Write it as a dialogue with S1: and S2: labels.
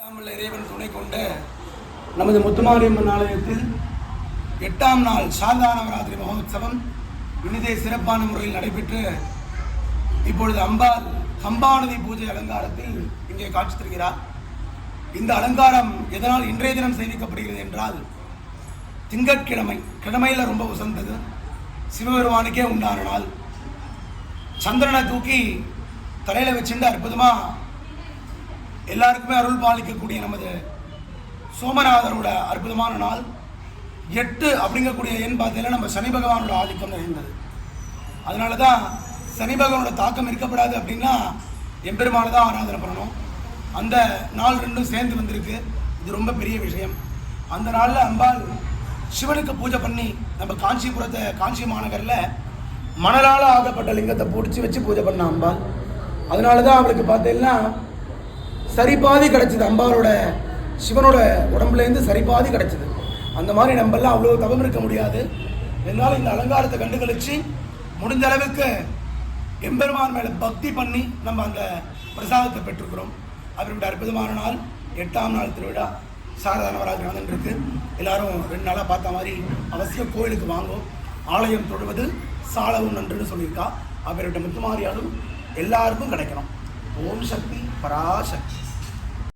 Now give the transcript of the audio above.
S1: இறைவன் துணை கொண்டு நமது முத்துமாரியம்மன் ஆலயத்தில் 8ஆம் நாள் சாரதா நவராத்திரி மகோத்சவம் இனிதே சிறப்பான முறையில் நடைபெற்று இப்பொழுது அம்பாள் கம்பாநதி பூஜை அலங்காரத்தில் இங்கே காட்சி தருகிறார். இந்த அலங்காரம் எதனால் இன்றைய தினம் சேமிக்கப்படுகிறது என்றால், திங்கட்கிழமை கிழமையில் ரொம்ப உசந்தது, சிவபெருமானுக்கே உண்டான நாள். சந்திரனை தூக்கி தலையில் வச்சுட்டு அற்புதமாக எல்லாருக்குமே அருள் பாலிக்கக்கூடிய நமது சோமநாதரோட அற்புதமான நாள். 8 அப்படிங்கக்கூடிய எண் பார்த்தீங்கன்னா நம்ம சனி பகவானோட ஆதிக்கம் நிறைந்தது. அதனால தான் சனி பகவானோட தாக்கம் இருக்கப்படாது அப்படின்னா எம்பெருமானை தான் ஆராதனை பண்ணணும். அந்த நாள் ரெண்டும் சேர்ந்து வந்திருக்கு. இது ரொம்ப பெரிய விஷயம். அந்த நாளில் அம்பாள் சிவனுக்கு பூஜை பண்ணி நம்ம காஞ்சி மாநகரில் மணலால் ஆகப்பட்ட லிங்கத்தை பிடிச்சி வச்சு பூஜை பண்ண அம்பாள். அதனால தான் அவளுக்கு பார்த்தீங்கன்னா சரிபாதி கிடச்சிது. அம்பாளோட சிவனோட உடம்புலேருந்து சரிபாதி கிடச்சிது. அந்த மாதிரி நம்மெல்லாம் அவ்வளோ தவம் இருக்க முடியாது. என்னால் இந்த அலங்காரத்தை கண்டு கழிச்சு முடிஞ்ச அளவுக்கு எம்பெருமான் மேலே பக்தி பண்ணி நம்ம அந்த பிரசாதத்தை பெற்றுக்கிறோம். அவருடைய அற்புதமான நாள் 8ஆம் நாள் திருவிழா சாரதா நவராத்திரி நடந்துருக்கு. எல்லாரும் 2 நாளாக பார்த்த மாதிரி அவசியம் கோயிலுக்கு வாங்கும். ஆலயம் தொழுவது சாலவும் நன்றுன்னு சொல்லியிருக்கா. அவருடைய முத்துமாரியாலும் எல்லாருக்கும் கிடைக்கணும். ஓம் சக்தி பராசக்தி.